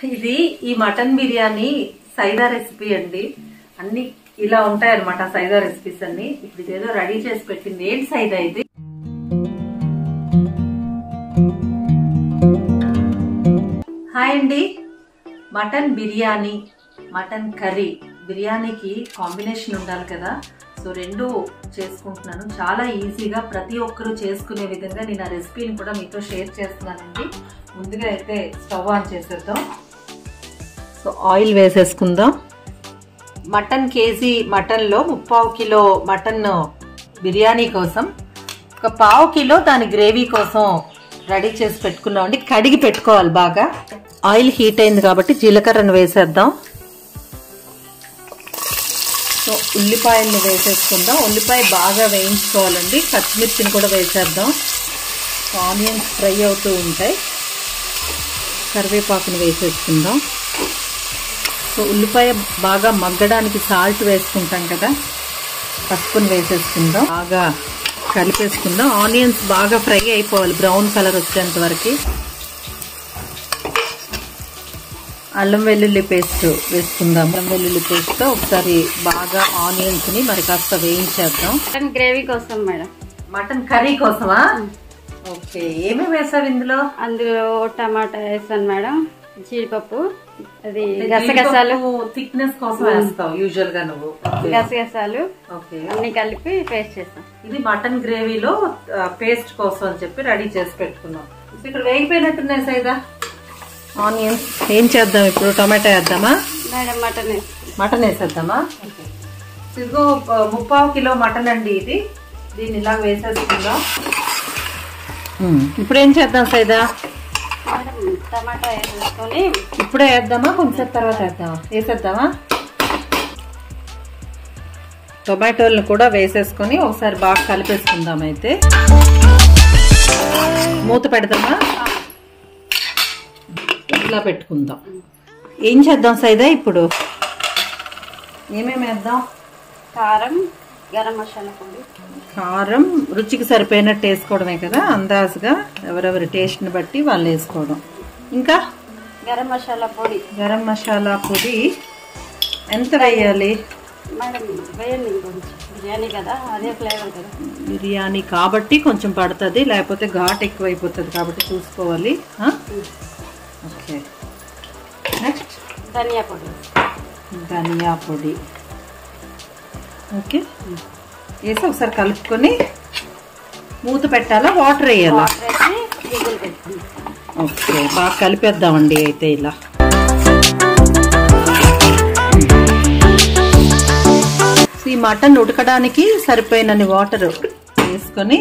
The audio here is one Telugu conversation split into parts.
ఇది ఈ మటన్ బిర్యానీ సైదా రెసిపీ అండి. అన్ని ఇలా ఉంటాయన్నమాట సైదా రెసిపీస్ అన్ని. ఇప్పుడు ఇదేదో రెడీ చేసి పెట్టింది. ఏంటి సైదా ఇది? హాయ్ అండి. Mutton biryani, mutton curry. బిర్యానీకి కాంబినేషన్ ఉండాలి కదా, సో రెండు చేసుకుంటున్నాను. చాలా ఈజీగా ప్రతి ఒక్కరూ చేసుకునే విధంగా నేను ఆ రెసిపీని కూడా మీతో షేర్ చేస్తున్నానండి. ముందుగా అయితే స్టవ్ ఆన్ చేసేద్దాం. సో ఆయిల్ వేసేసుకుందాం. మటన్ కేజీ మటన్లో 3/4 కిలో మటన్ బిర్యానీ కోసం, 1/4 కిలో దాని గ్రేవీ కోసం రెడీ చేసి పెట్టుకున్నామండి. కడిగి పెట్టుకోవాలి బాగా. ఆయిల్ హీట్ అయింది కాబట్టి జీలకర్రను వేసేద్దాం. సో ఉల్లిపాయలను వేసేసుకుందాం. ఉల్లిపాయ బాగా వేయించుకోవాలండి. పచ్చిమిర్చిని కూడా వేసేద్దాం. ఆనియన్స్ ఫ్రై అవుతూ ఉంటాయి. కరివేపాకును వేసేసుకుందాం. సో ఉల్లిపాయ బాగా మగ్గడానికి సాల్ట్ వేసుకుంటాం కదా, పసుపుని వేసేసుకుందాం. బాగా కలిపేసుకుందాం. ఆనియన్స్ బాగా ఫ్రై అయిపోవాలి, బ్రౌన్ కలర్ వచ్చేంత వరకు. అల్లం వెల్లుల్లి పేస్ట్ వేసుకుందాం. అల్లం వెల్లుల్లి పేస్ట్ ఒకసారి బాగా ఆనియన్స్ ని మరి కాస్త వేయించేద్దాం. మటన్ గ్రేవీ కోసం మేడం. మటన్ కర్రీ కోసమా? ఓకే. ఏమేమి వేసావు ఇందులో? అందులో టమాటా వేసాను మేడం, జీడిపప్పు, అది గసగసాలు థిక్నెస్ కోసం వేస్తావు యూజువల్ గా నువ్వు. గసగసాలు ఓకే, అన్ని కలిపి పేస్ట్ చేస్తాం. ఇది మటన్ గ్రేవీలో పేస్ట్ కోసం అని చెప్పి రెడీ చేసి పెట్టుకున్నాం. ఇక్కడ వేగిపోయినట్టున్నాయి సైదా ఆనియన్స్. ఏం చేద్దాం ఇప్పుడు? టమాటా వేద్దామా మేడం? మటన్ వేసేద్దామా? ఇదిగో 3/4 కిలో మటన్ అండి ఇది. దీన్ని ఇలా వేసేసుకుందాం. ఇప్పుడు ఏం చేద్దాం సైదా? టమాటా వేసేసుకొని ఇప్పుడే వేద్దామా, కొంచెం తర్వాత వేసేద్దామా? టొమాటోలను కూడా వేసేసుకొని ఒకసారి బాగా కలిపేసుకుందాం. అయితే మూత పెడదామా? ఇట్లా పెట్టుకుందాం. ఏం చేద్దాం సైదా ఇప్పుడు? ఏమేమి వేద్దాం? కారం, గరం మసాలా పొడి. కారం రుచికి సరిపోయినట్టు వేసుకోవడమే కదా, అందాజుగా ఎవరెవరి టేస్ట్ని బట్టి వాళ్ళు వేసుకోవడం. ఇంకా గరం మసాలా పొడి. గరం మసాలా పొడి ఎంత వేయాలి మేడం? వేయండి కొంచెం, బిర్యానీ కదా, అదే ఫ్లేవర్ కదా. బిర్యానీ కాబట్టి కొంచెం పడుతుంది, లేకపోతే ఘాట్ ఎక్కువైపోతుంది కాబట్టి చూసుకోవాలి. ఓకే. నెక్స్ట్ ధనియా పొడి. ధనియా పొడి ఓకే వేసి ఒకసారి కలుపుకొని మూత పెట్టాలా, వాటర్ వేయాలా? ఓకే, బాగా కలిపేద్దామండి. అయితే ఇలా ఈ మటన్ ఉడకడానికి సరిపోయినన్ని వాటర్ వేసుకొని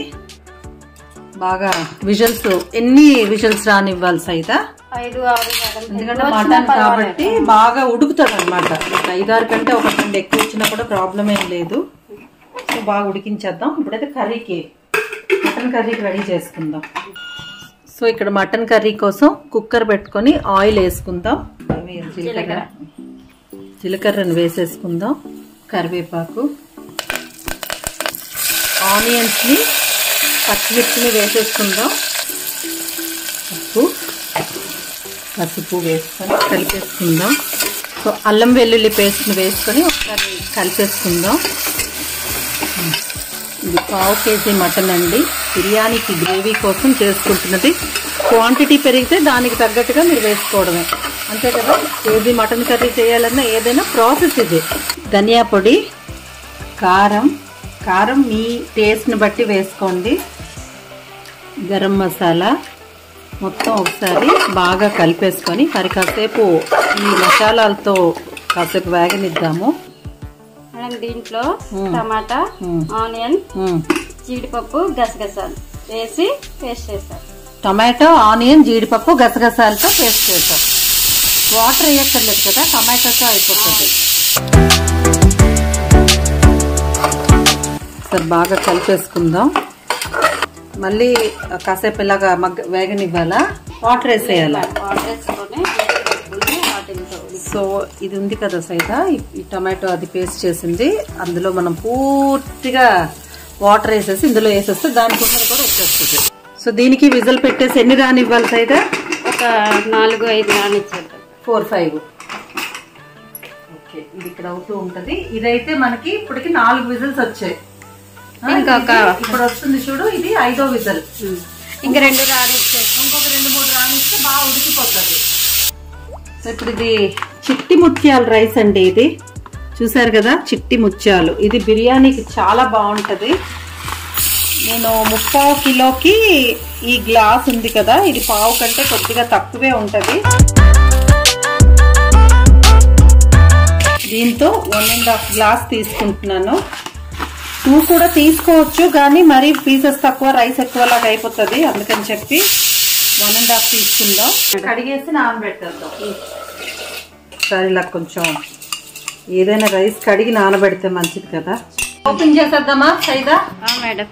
బాగా విజిల్స్, ఎన్ని విజిల్స్ రానివ్వాలి సైదా? 5-6. ఎందుకంటే మటన్ కాబట్టి బాగా ఉడుకుతుంది అనమాట. 5-6 కంటే 1-2 ఎక్కువ ఇచ్చినా కూడా ప్రాబ్లం ఏం లేదు. సో బాగా ఉడికించేద్దాం. ఇప్పుడైతే కర్రీకి, మటన్ కర్రీకి రెడీ చేసుకుందాం. సో ఇక్కడ మటన్ కర్రీ కోసం కుక్కర్ పెట్టుకొని ఆయిల్ వేసుకుందాం. జీలకర్రను వేసేసుకుందాం. కరివేపాకు, ఆనియన్స్ని, పచ్చిమిర్చిని వేసేసుకుందాం. పసుపు వేసుకొని కలిపేసుకుందాం. సో అల్లం వెల్లుల్లి పేస్ట్ని వేసుకొని ఒకసారి కలిపేసుకుందాం. ఇది 1/4 కేజీ మటన్ అండి. బిర్యానీకి గ్రేవీ కోసం చేసుకుంటున్నది. క్వాంటిటీ పెరిగితే దానికి తగ్గట్టుగా మీరు వేసుకోవడమే, అంతే కదా. ఏది మటన్ కర్రీ చేయాలన్నా ఏదైనా ప్రాసెస్ ఇది. ధనియా పొడి, కారం మీ టేస్ట్ని బట్టి వేసుకోండి. గరం మసాలా మొత్తం ఒకసారి బాగా కలిపేసుకొని మరి కాసేపు ఈ మసాలాలతో కాసేపు వేగనిద్దాము. మేడం దీంట్లో టమాటా, ఆనియన్, జీడిపప్పు, గసగసాలు వేసి పేస్ట్ చేస్తాం. టమాటో, ఆనియన్, జీడిపప్పు, గసగసాలతో పేస్ట్ చేస్తాం. వాటర్ వేయక్కర్లేదు కదా, టమాటోతో అయిపోతుంది. సరే బాగా కలిపేసుకుందాం. మళ్ళీ కాసేపు ఇలాగా వేగనివ్వాలా, వాటర్ వేసేయాలా? సో ఇది ఉంది కదా సైదా, ఈ టమాటో అది పేస్ట్ చేసింది, అందులో మనం పూర్తిగా వాటర్ వేసేసి ఇందులో వేసేస్తే దాని కుండ కూడా వచ్చేస్తుంది. సో దీనికి విజిల్ పెట్టేసి ఎన్ని రానివ్వాలి సైదా? ఒక 4-5 రానిచ్చేద్దాం. 4-5. ఓకే, ఇది ఇక్కడ అవుతూ ఉంటది. ఇదైతే మనకి ఇప్పటికి 4 విజిల్స్ వచ్చాయి. ఇప్పుడు వస్తుంది చూడు, ఇది 5వ విజిల్. ఇంకా 2 రానిస్తే, ఇంకొక 2-3 రానిస్తే బాగా ఉడికిపోతుంది. సో ఇప్పుడు ఇది చిట్టి ముత్యాల రైస్ అండి. ఇది చూసారు కదా, చిట్టి ముత్యాలు. ఇది బిర్యానీకి చాలా బాగుంటది. నేను 3/4 కిలోకి ఈ గ్లాస్ ఉంది కదా, ఇది పావు కంటే కొద్దిగా తక్కువే ఉంటది. దీంతో 1.5 గ్లాస్ తీసుకుంటున్నాను. 2 కూడా తీసుకోవచ్చు, కానీ మరి పీసెస్ తక్కువ రైస్ ఎక్కువలాగా అయిపోతుంది. అందుకని చెప్పి 1.5 తీసుకుందాం. కడిగేసి నానబెట్టేద్దాం. సరే, ఇలా కొంచెం ఏదైనా రైస్ కడిగి నానబెడితే మంచిది కదా. ఓపెన్ చేసేద్దామా సైదా? మేడం.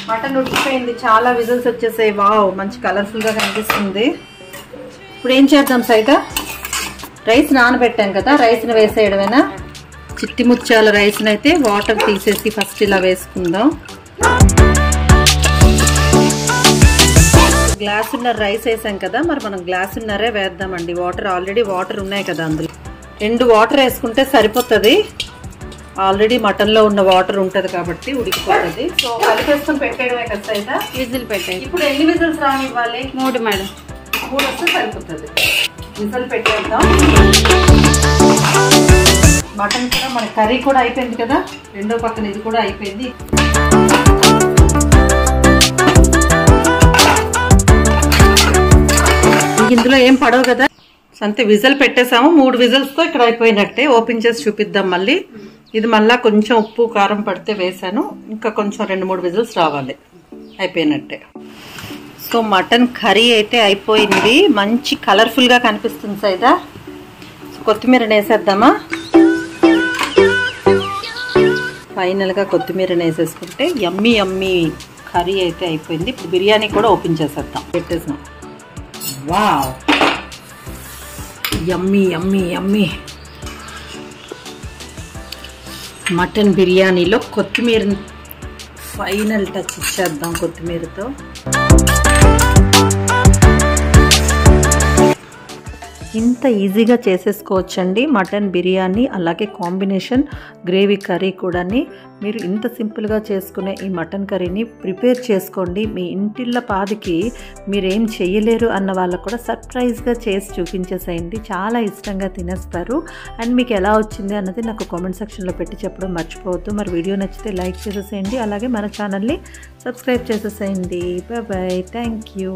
మటన్ ఉడికిపోయింది, చాలా విజిల్స్ వచ్చేసాయి. వావ్, మంచి కలర్ఫుల్ గా కనిపిస్తుంది. ఇప్పుడు ఏం చేద్దాం సైదా? రైస్ నానబెట్టాం కదా, రైస్ ని వేసేయడమేనా? చిట్టి ముత్యాల రైస్ అయితే వాటర్ తీసేసి ఫస్ట్ ఇలా వేసుకుందాం. గ్లాసున్నర రైస్ వేసాం కదా, మరి మనం గ్లాసున్నరే వేద్దామండి. వాటర్ ఆల్రెడీ వాటర్ ఉన్నాయి కదా అందులో. 2 వాటర్ వేసుకుంటే సరిపోతుంది. ఆల్రెడీ మటన్ లో ఉన్న వాటర్ ఉంటది కాబట్టి ఉడికిపోతుంది. సో కలిపేసుకొని పెట్టేయడమే కదా సైదా? విజిల్ పెట్టాయి. ఇప్పుడు ఎన్ని విజిల్స్ రానివ్వాలి? 3 మేడం. 3 వస్తే సరిపోతుంది. విజిల్ పెట్టేద్దాం. మటన్ కూడా, మన కర్రీ కూడా అయిపోయింది కదా, రెండో పక్కన ఇది కూడా అయిపోయింది. ఇందులో ఏం పడవు కదా, అంతే. విజిల్ పెట్టేసాము. 3 విజిల్స్ తో ఇక్కడ అయిపోయినట్టే. ఓపెన్ చేసి చూపిద్దాం మళ్ళీ. ఇది మళ్ళా కొంచెం ఉప్పు కారం పడితే వేసాను. ఇంకా కొంచెం 2-3 విజిల్స్ రావాలి. అయిపోయినట్టే. సో మటన్ కర్రీ అయితే అయిపోయింది. మంచి కలర్ఫుల్ గా కనిపిస్తుంది సైదా. కొత్తిమీర వేసేద్దామా? ఫైనల్ గా కొత్తిమీర వేసేసుకుంటే యమ్మీ యమ్మీ కర్రీ అయితే అయిపోయింది. ఇప్పుడు బిర్యానీ కూడా ఓపెన్ చేసేద్దాం. పెట్టేసాం. వావ్, యమ్మీ యమ్మీ యమ్మీ. మటన్ బిర్యానీలో కొత్తిమీర ఫైనల్ టచ్ ఇచ్చేద్దాం. కొత్తిమీరతో ఇంత ఈజీగా చేసేసుకోవచ్చండి మటన్ బిర్యానీ. అలాగే కాంబినేషన్ గ్రేవీ కర్రీ కూడా. మీరు ఇంత సింపుల్గా చేసుకునే ఈ మటన్ కర్రీని ప్రిపేర్ చేసుకోండి. మీ ఇంటిళ్ళ పాదికి మీరేం చేయలేరు అన్న వాళ్ళకు కూడా సర్ప్రైజ్గా చేసి చూపించేసేయండి. చాలా ఇష్టంగా తినేస్తారు. అండ్ మీకు ఎలా వచ్చింది అన్నది నాకు కామెంట్ సెక్షన్లో పెట్టి చెప్పడం మర్చిపోవద్దు. మరి వీడియో నచ్చితే లైక్ చేసేసేయండి. అలాగే మన ఛానల్ని సబ్స్క్రైబ్ చేసేసేయండి. Bye bye, thank you.